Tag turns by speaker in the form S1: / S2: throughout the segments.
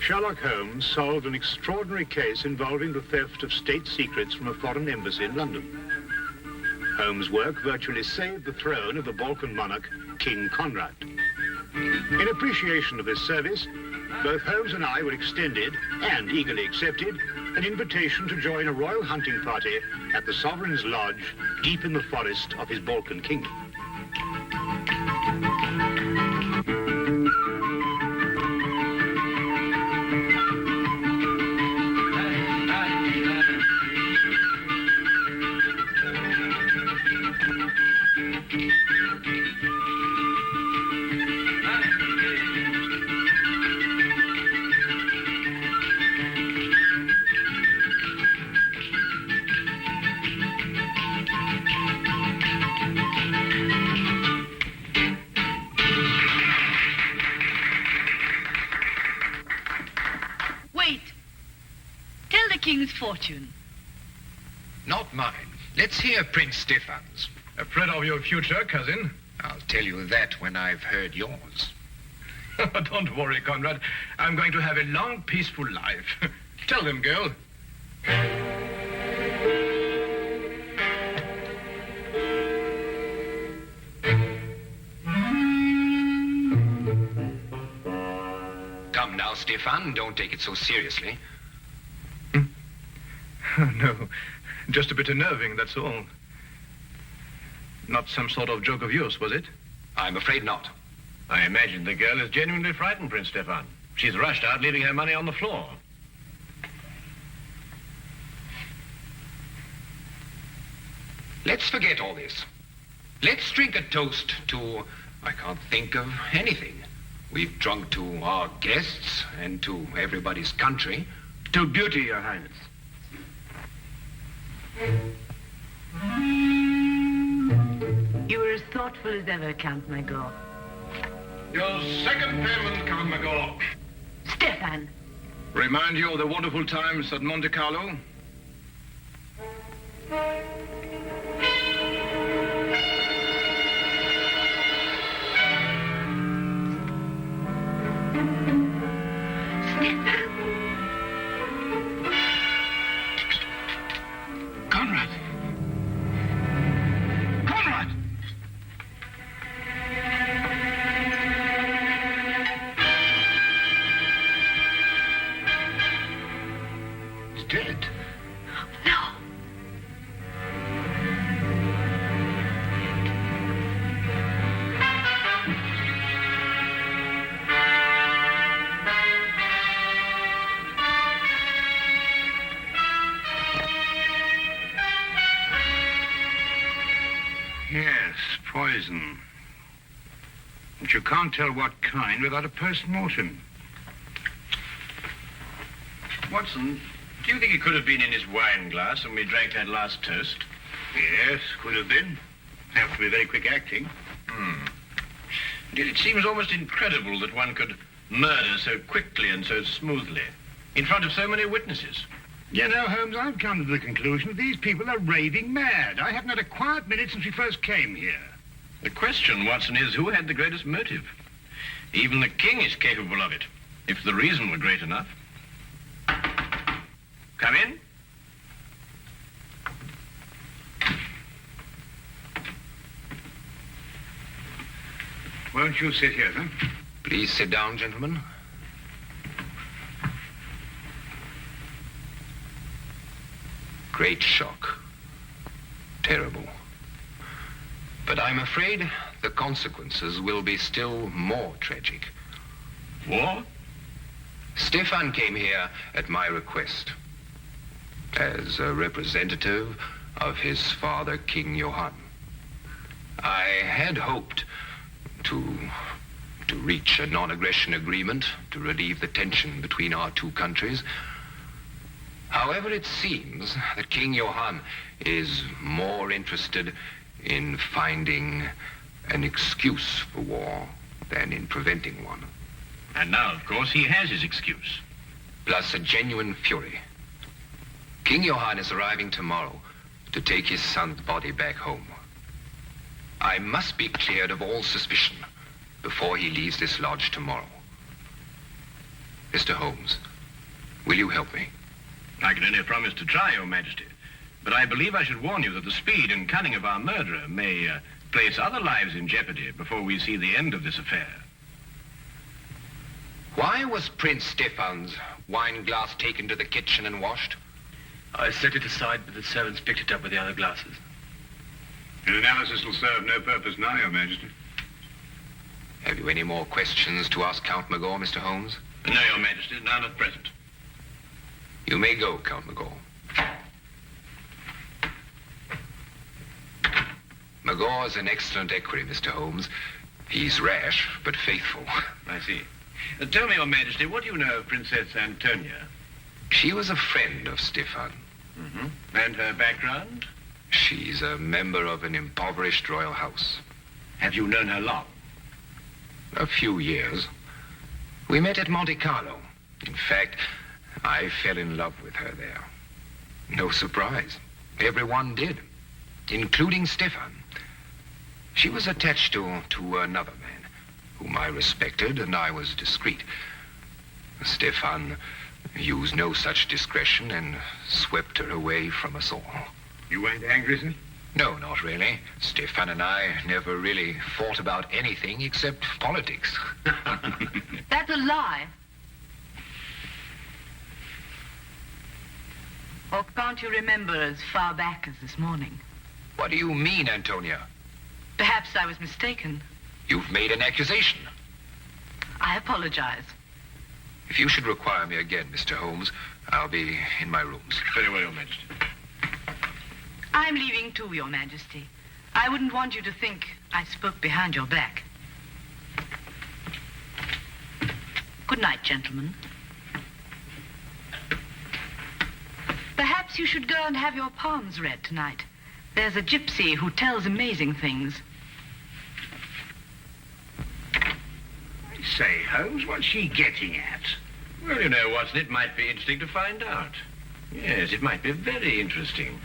S1: Sherlock Holmes solved an extraordinary case involving the theft of state secrets from a foreign embassy in London. Holmes' work virtually saved the throne of the Balkan monarch, King Conrad. In appreciation of this service, both Holmes and I were extended, and eagerly accepted, an invitation to join a royal hunting party at the Sovereign's Lodge, deep in the forest of his Balkan kingdom.
S2: Fortune.
S3: Not mine. Let's hear Prince Stefan's.
S4: Afraid of your future, cousin?
S3: I'll tell you that when I've heard yours.
S4: Don't worry, Conrad. I'm going to have a long, peaceful life. Tell them, girl.
S3: Come now, Stefan. Don't take it so seriously.
S4: No, just a bit unnerving, that's all. Not some sort of joke of yours, was it?
S3: I'm afraid not.
S5: I imagine the girl is genuinely frightened, Prince Stefan. She's rushed out, leaving her money on the floor.
S3: Let's forget all this. Let's drink a toast to... I can't think of anything. We've drunk to our guests and to everybody's country.
S5: To beauty, Your Highness.
S2: You were as thoughtful as ever, Count Magor.
S4: Your second payment, Count Magor.
S2: Stefan.
S4: Remind you of the wonderful times at Monte Carlo?
S1: Yes, poison. But you can't tell what kind without a post-mortem.
S5: Watson, do you think it could have been in his wine glass when we drank that last toast?
S1: Yes, could have been. Have to be very quick acting.
S5: Indeed, it seems almost incredible that one could murder so quickly and so smoothly in front of so many witnesses.
S1: You know, Holmes, I've come to the conclusion that these people are raving mad. I haven't had a quiet minute since we first came here.
S5: The question, Watson, is who had the greatest motive? Even the king is capable of it, if the reason were great enough. Come in.
S1: Won't you sit here, then?
S3: Please sit down, gentlemen. Great shock. Terrible. But I'm afraid the consequences will be still more tragic.
S5: War?
S3: Stefan came here at my request as a representative of his father, King Johann. I had hoped to reach a non-aggression agreement to relieve the tension between our two countries. However, it seems that King Johann is more interested in finding an excuse for war than in preventing one.
S5: And now, of course, he has his excuse.
S3: Plus a genuine fury. King Johann is arriving tomorrow to take his son's body back home. I must be cleared of all suspicion before he leaves this lodge tomorrow. Mr. Holmes, will you help me?
S5: I can only promise to try, Your Majesty. But I believe I should warn you that the speed and cunning of our murderer may place other lives in jeopardy before we see the end of this affair.
S3: Why was Prince Stefan's wine glass taken to the kitchen and washed?
S4: I set it aside, but the servants picked it up with the other glasses.
S1: An analysis will serve no purpose now, Your Majesty.
S3: Have you any more questions to ask Count Magor, Mr. Holmes?
S5: No, Your Majesty, none at present.
S3: You may go, Count Magor. Magor is an excellent equerry, Mr. Holmes. He's rash, but faithful.
S5: I see. Tell me, Your Majesty, what do you know of Princess Antonia?
S3: She was a friend of Stefan.
S5: Mm-hmm. And her background?
S3: She's a member of an impoverished royal house.
S5: Have you known her long?
S3: A few years. We met at Monte Carlo. In fact, I fell in love with her there. No surprise. Everyone did, including Stefan. She was attached to another man, whom I respected, and I was discreet. Stefan used no such discretion and swept her away from us all.
S1: You weren't angry, sir?
S3: No, not really. Stefan and I never really fought about anything except politics.
S2: That's a lie. Or can't you remember as far back as this morning?
S3: What do you mean, Antonia?
S2: Perhaps I was mistaken.
S3: You've made an accusation.
S2: I apologize.
S3: If you should require me again, Mr. Holmes, I'll be in my rooms.
S5: Very well, Your Majesty.
S2: I'm leaving too, Your Majesty. I wouldn't want you to think I spoke behind your back. Good night, gentlemen. Perhaps you should go and have your palms read tonight. There's a gypsy who tells amazing things.
S1: I say, Holmes, what's she getting at?
S5: Well, you know, Watson, it might be interesting to find out. Yes, it might be very interesting.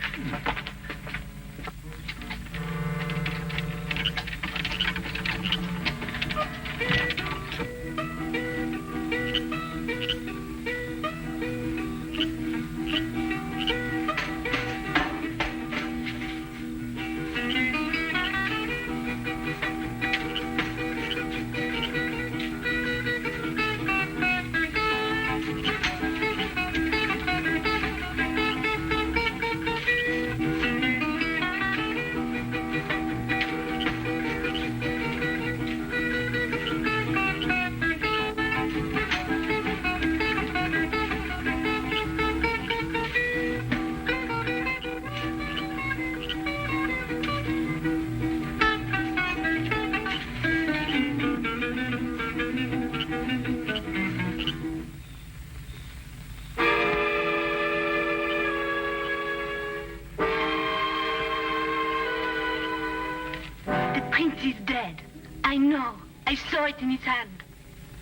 S6: He's dead. I know. I saw it in his hand.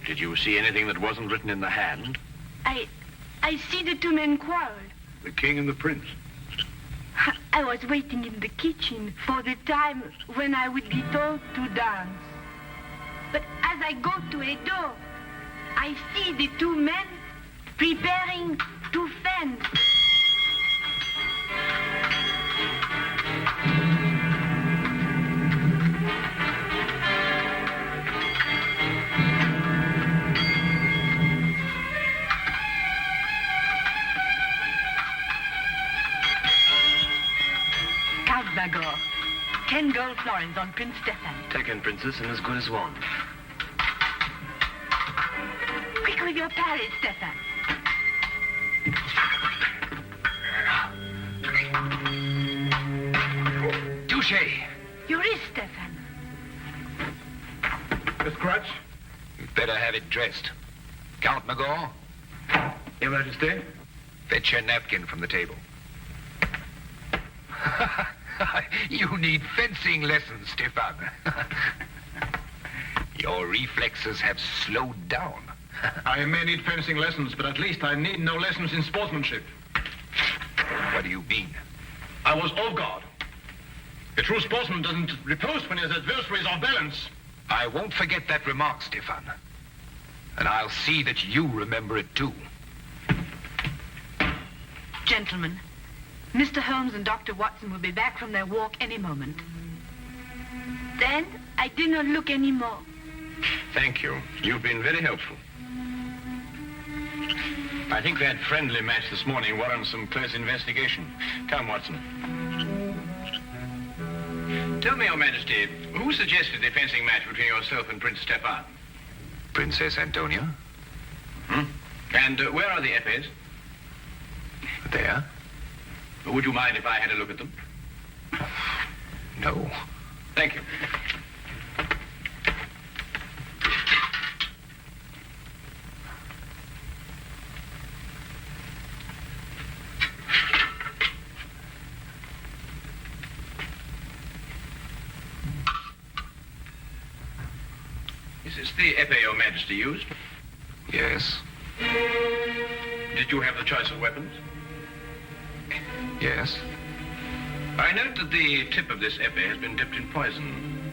S5: Did you see anything that wasn't written in the hand?
S6: I see the two men quarrel.
S1: The king and the prince.
S6: I was waiting in the kitchen for the time when I would be told to dance. But as I go to a door, I see the two men preparing to fence.
S2: Magor. 10 gold florins on Prince Stefan.
S4: Taken, Princess, and as good as one.
S6: Quick with your parry, Stefan.
S3: Touché.
S6: Your wrist, Stefan.
S1: Miss Crutch?
S3: You'd better have it dressed. Count Magor,
S1: Your Majesty?
S3: fetch your napkin from the table. You need fencing lessons, Stefan. Your reflexes have slowed down.
S4: I may need fencing lessons, but at least I need no lessons in sportsmanship.
S3: What do you mean?
S4: I was off guard. A true sportsman doesn't riposte when his adversary is off balance.
S3: I won't forget that remark, Stefan. And I'll see that you remember it too.
S2: Gentlemen, Mr. Holmes and Dr. Watson will be back from their walk any moment.
S6: Then I did not look anymore.
S5: Thank you. You've been very helpful. I think that friendly match this morning warrants some close investigation. Come, Watson. Tell me, Your Majesty, who suggested the fencing match between yourself and Prince Stefan?
S3: Princess Antonia?
S5: And where are the epées?
S3: There?
S5: Would you mind if I had a look at them?
S3: No.
S5: Thank you. Is this the epee Your Majesty used?
S3: Yes.
S5: Did you have the choice of weapons?
S3: Yes.
S5: I note that the tip of this epee has been dipped in poison.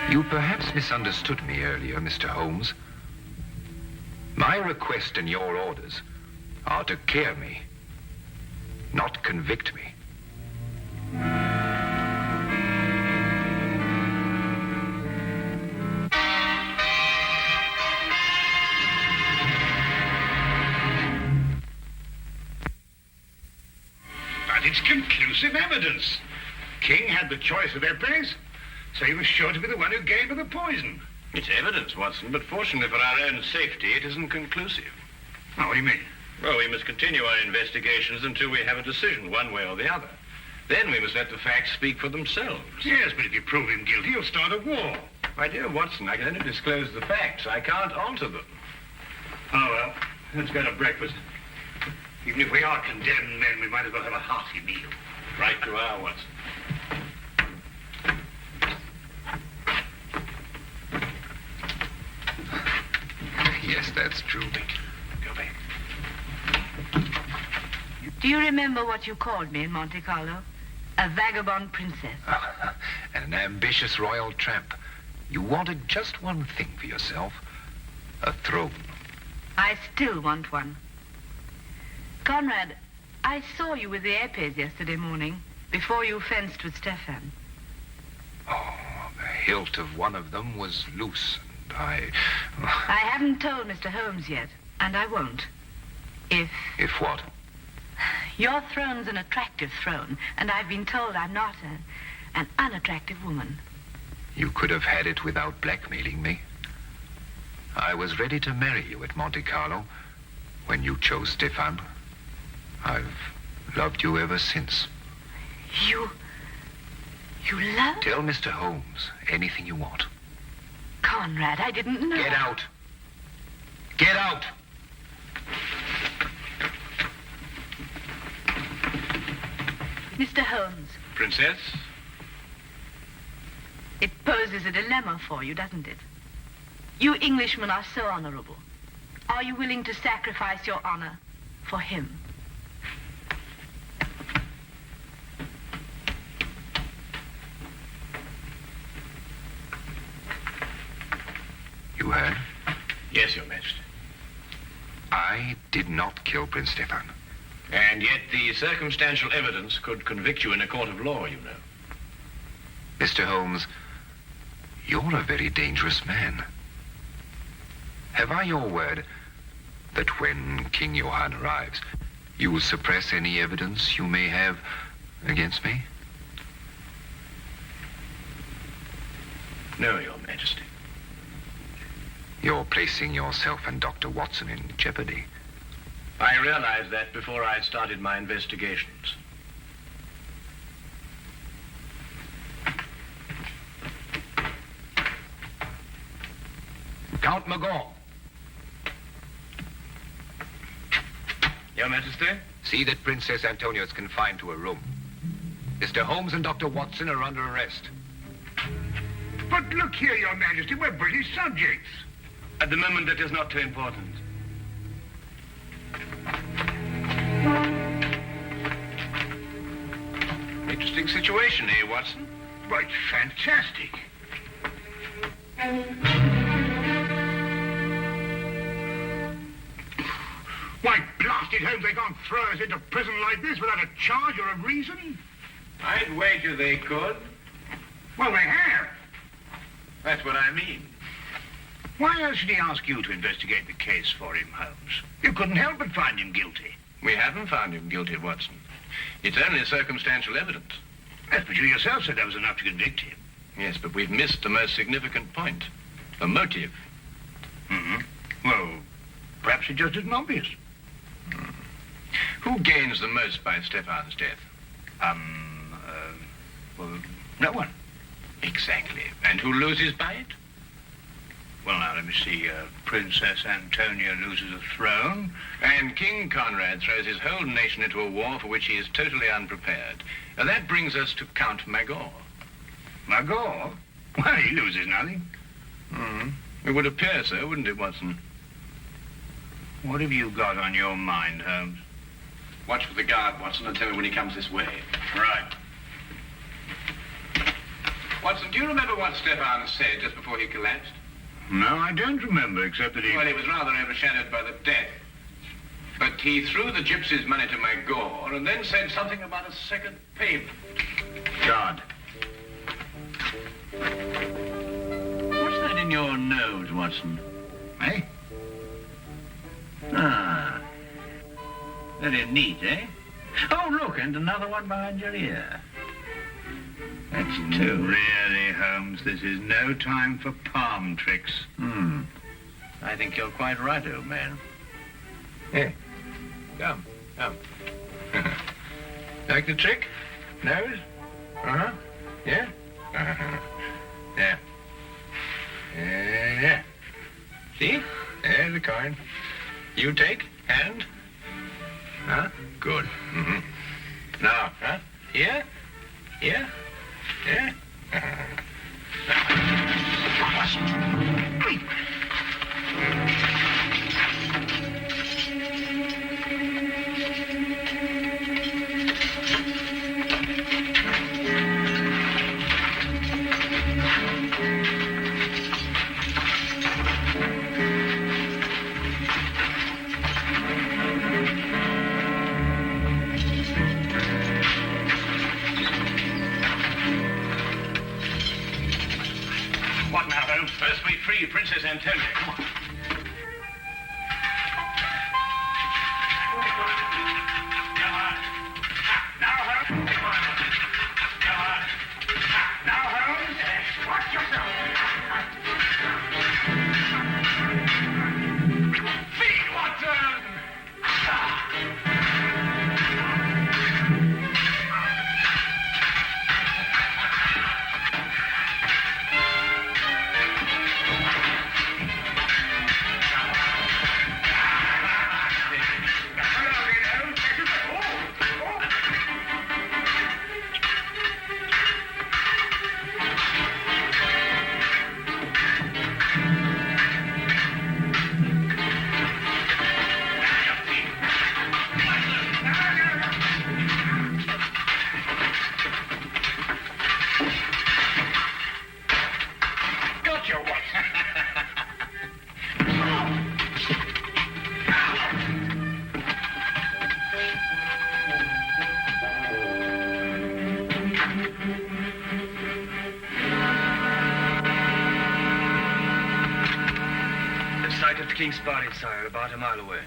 S3: You perhaps misunderstood me earlier, Mr. Holmes. My request and your orders are to clear me, not convict me.
S1: But it's conclusive evidence. King had the choice of epées, so he was sure to be the one who gave her the poison.
S5: It's evidence, Watson, but fortunately for our own safety, it isn't conclusive.
S1: Oh, what do you mean?
S5: Well, we must continue our investigations until we have a decision, one way or the other. Then we must let the facts speak for themselves.
S1: Yes, but if you prove him guilty, you'll start a war.
S5: My dear Watson, I can only disclose the facts. I can't alter them.
S1: Oh, well, let's go to breakfast. Even if we are condemned men, we might as well have a hearty meal.
S5: Right you are, Watson.
S3: Yes, that's true.
S5: Go back.
S2: Do you remember what you called me in Monte Carlo? A vagabond princess.
S3: And an ambitious royal tramp. You wanted just one thing for yourself. A throne.
S2: I still want one. Conrad, I saw you with the epées yesterday morning, before you fenced with Stefan.
S3: Oh, the hilt of one of them was loose, and
S2: I haven't told Mr. Holmes yet, and I won't. If
S3: what?
S2: your throne's an attractive throne, and I've been told I'm not an unattractive woman.
S3: You could have had it without blackmailing me. I was ready to marry you at Monte Carlo when you chose Stefan. I've loved you ever since.
S2: You love?
S3: Tell Mr. Holmes anything you want.
S2: Conrad, I didn't know.
S3: Get out. Get out.
S2: Mr. Holmes,
S5: Princess?
S2: it poses a dilemma for you, doesn't it? You Englishmen are so honorable. Are you willing to sacrifice your honor for him?
S3: You heard?
S5: Yes, Your Majesty.
S3: I did not kill Prince Stefan.
S5: And yet the circumstantial evidence could convict you in a court of law, you know.
S3: Mr. Holmes, you're a very dangerous man. Have I your word that when King Johann arrives, you will suppress any evidence you may have against me?
S5: No, Your Majesty.
S3: You're placing yourself and Dr. Watson in jeopardy.
S5: I realized that before I started my investigations.
S3: Count Magon.
S5: Your Majesty?
S3: See that Princess Antonia is confined to a room. Mr. Holmes and Dr. Watson are under arrest.
S1: But look here, Your Majesty, we're British subjects.
S5: At the moment, that is not too important. Interesting situation, eh, Watson?
S1: Right, fantastic. Why, blast it, Holmes, they can't throw us into prison like this without a charge or a reason.
S5: I'd wager they could.
S1: Well, they have.
S5: That's what I mean.
S1: Why else should he ask you to investigate the case for him, Holmes? You couldn't help but find him guilty.
S5: We haven't found him guilty, Watson. It's only circumstantial evidence.
S1: Yes, but you yourself said that was enough to convict him.
S5: Yes, but we've missed the most significant point. The motive.
S1: Mm-hmm. Well, perhaps it just isn't obvious.
S5: Who gains the most by Stefan's death?
S1: Well, no one.
S5: Exactly. And who loses by it?
S1: Well, now, let me see. Princess Antonia loses a throne.
S5: And King Conrad throws his whole nation into a war for which he is totally unprepared. And that brings us to Count Magor.
S1: Magor? Well, he loses nothing.
S5: It would appear so, wouldn't it, Watson?
S1: What have you got on your mind, Holmes?
S5: Watch for the guard, Watson, and tell me when he comes this way.
S1: Right.
S5: Watson, do you remember what Stefan said just before he collapsed?
S1: No, I don't remember, except that he...
S5: Well, he was rather overshadowed by the death. But he threw the gypsies' money to Magor and then said something about a second payment.
S1: God.
S7: What's that in your nose, Watson?
S1: Eh?
S7: Ah. Very neat, eh? Oh, look, and another one behind your ear. That's two.
S1: Really, Holmes, this is no time for palm tricks.
S7: I think you're quite right, old man.
S5: Hey, come. Like the trick? Nose? Uh-huh. Yeah? Uh-huh. Yeah. Yeah. See? There's the coin. You take, hand. Huh? Good. Now, huh? Here? Here? Yeah? What now, Holmes? First we free Princess Antonia. Come on.
S8: King's party, sire, about a mile away.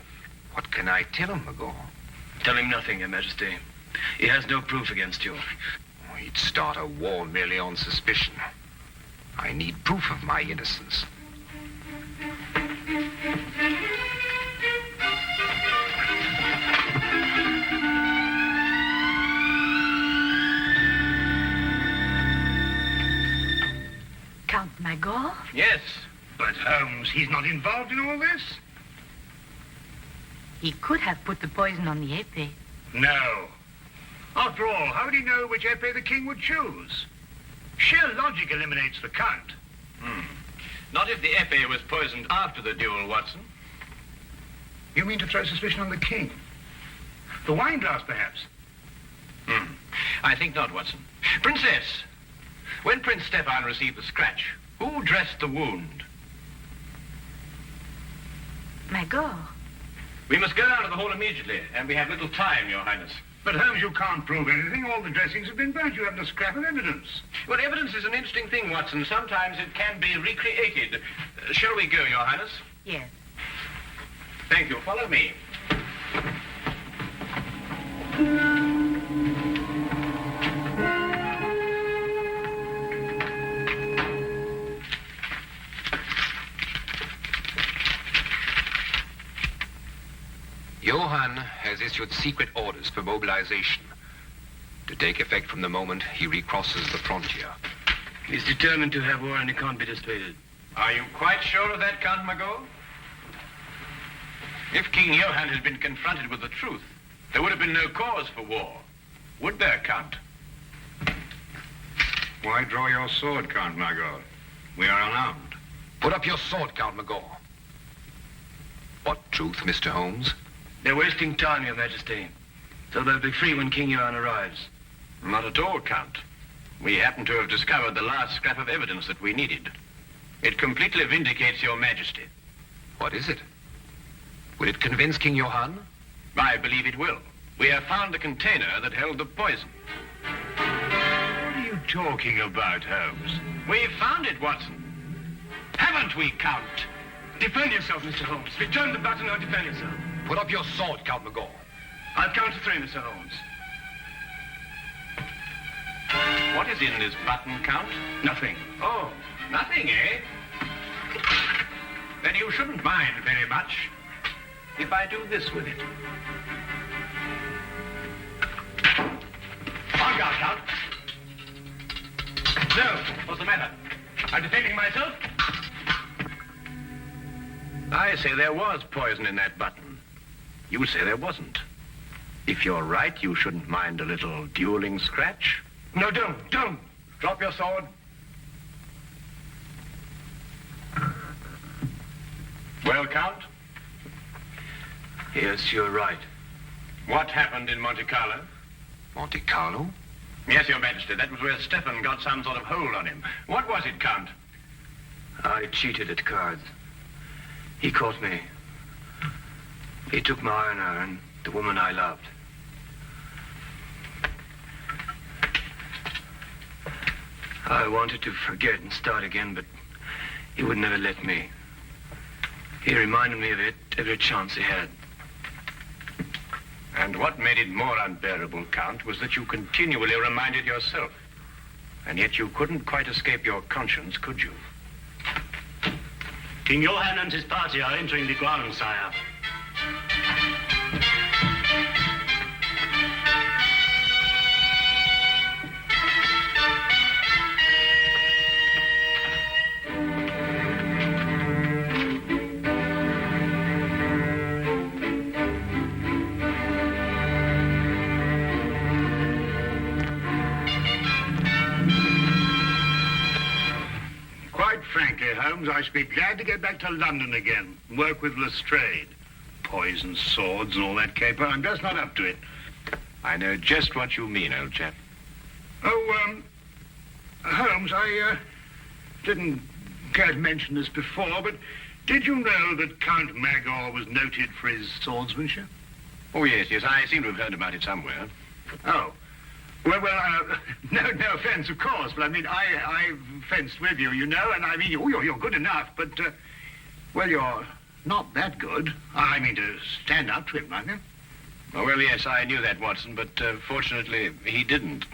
S3: What can I tell him, Magor?
S8: Tell him nothing, Your Majesty. He has no proof against you.
S3: He'd start a war merely on suspicion. I need proof of my innocence.
S2: Count Magor?
S5: Yes.
S1: But, Holmes, he's not involved in all this?
S2: He could have put the poison on the épée.
S1: No. After all, how would he know which épée the king would choose? Sheer logic eliminates the count.
S5: Not if the épée was poisoned after the duel, Watson.
S1: You mean to throw suspicion on the king? The wine glass, perhaps?
S5: I think not, Watson. Princess, when Prince Stefan received the scratch, Who dressed the wound?
S2: Magor.
S5: We must go down to the hall immediately, and we have little time, Your Highness.
S1: But Holmes, you can't prove anything. All the dressings have been burnt. You haven't a scrap of evidence.
S5: Well, evidence is an interesting thing, Watson. Sometimes it can be recreated. Shall we go, Your Highness?
S2: Yes.
S5: Thank you. Follow me.
S3: Johann has issued secret orders for mobilization to take effect from the moment he recrosses the frontier.
S8: He's determined to have war and he can't be dissuaded.
S5: Are you quite sure of that, Count Magor? If King Johann had been confronted with the truth, there would have been no cause for war. Would there, Count?
S1: Why draw your sword, Count Magor? We are unarmed.
S3: Put up your sword, Count Magor. What truth, Mr. Holmes?
S8: They're wasting time, Your Majesty. So they'll be free when King Johann arrives.
S5: Not at all, Count. We happen to have discovered the last scrap of evidence that we needed. It completely vindicates Your Majesty.
S3: What is it? Will it convince King Johann?
S5: I believe it will. We have found the container that held the poison.
S1: What are you talking about, Holmes?
S5: We found it, Watson. Haven't we, Count?
S8: Defend yourself, Mr. Holmes. Return the button or defend yourself.
S3: Put up your sword, Count Magor.
S8: I'll count to 3, Mr. Holmes.
S5: What is in this button, Count?
S8: Nothing.
S5: Oh, nothing, eh? Then you shouldn't mind very much if I do this with it. On guard, Count. No, what's the matter? I'm defending myself. I say there was poison in that button. You say there wasn't. If you're right, you shouldn't mind a little dueling scratch.
S8: No, don't.
S5: Drop your sword. Well, Count?
S8: Yes, you're right.
S5: What happened in Monte Carlo?
S3: Monte Carlo?
S5: Yes, Your Majesty. That was where Stefan got some sort of hold on him. What was it, Count?
S8: I cheated at cards. He caught me. He took my honor and the woman I loved. I wanted to forget and start again, but he would never let me. He reminded me of it every chance he had.
S5: And what made it more unbearable, Count, was that you continually reminded yourself. And yet you couldn't quite escape your conscience, could you?
S9: King Johann and his party are entering the grounds, sire.
S1: Frankly, Holmes, I should be glad to get back to London again and work with Lestrade. Poison swords and all that caper. I'm just not up to it.
S5: I know just what you mean, old chap.
S1: Oh, Holmes, I didn't care to mention this before, but did you know that Count Magor was noted for his swordsmanship?
S5: Oh, yes. I seem to have heard about it somewhere.
S1: Oh. Well, no offense, of course, but I mean, I've fenced with you, you know, and I mean, you're good enough, but, well, you're not that good. I mean, to stand up to him, like that.
S5: Oh, well, yes, I knew that, Watson, but fortunately, he didn't.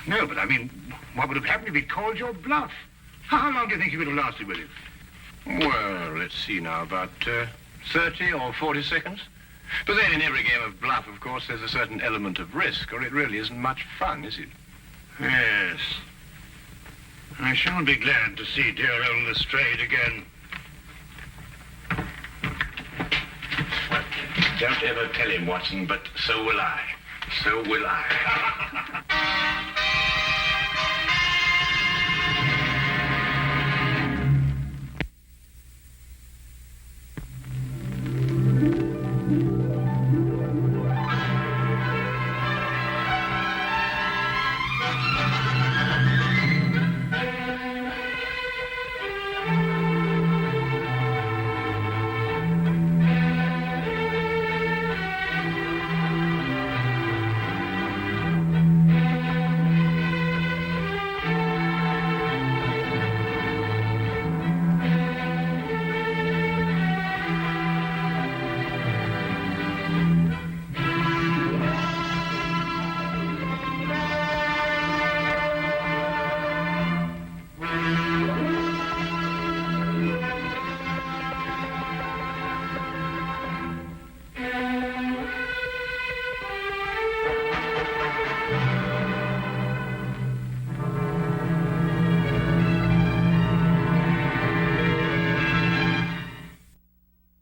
S1: No, but I mean, what would have happened if he'd called your bluff? How long do you think you would have lasted with him?
S5: Well, let's see now, about 30 or 40 seconds. But then in every game of bluff, of course, there's a certain element of risk, or it really isn't much fun, is it?
S1: Yes. I shall be glad to see dear old Lestrade again.
S5: Well, don't ever tell him, Watson, but so will I. So will I.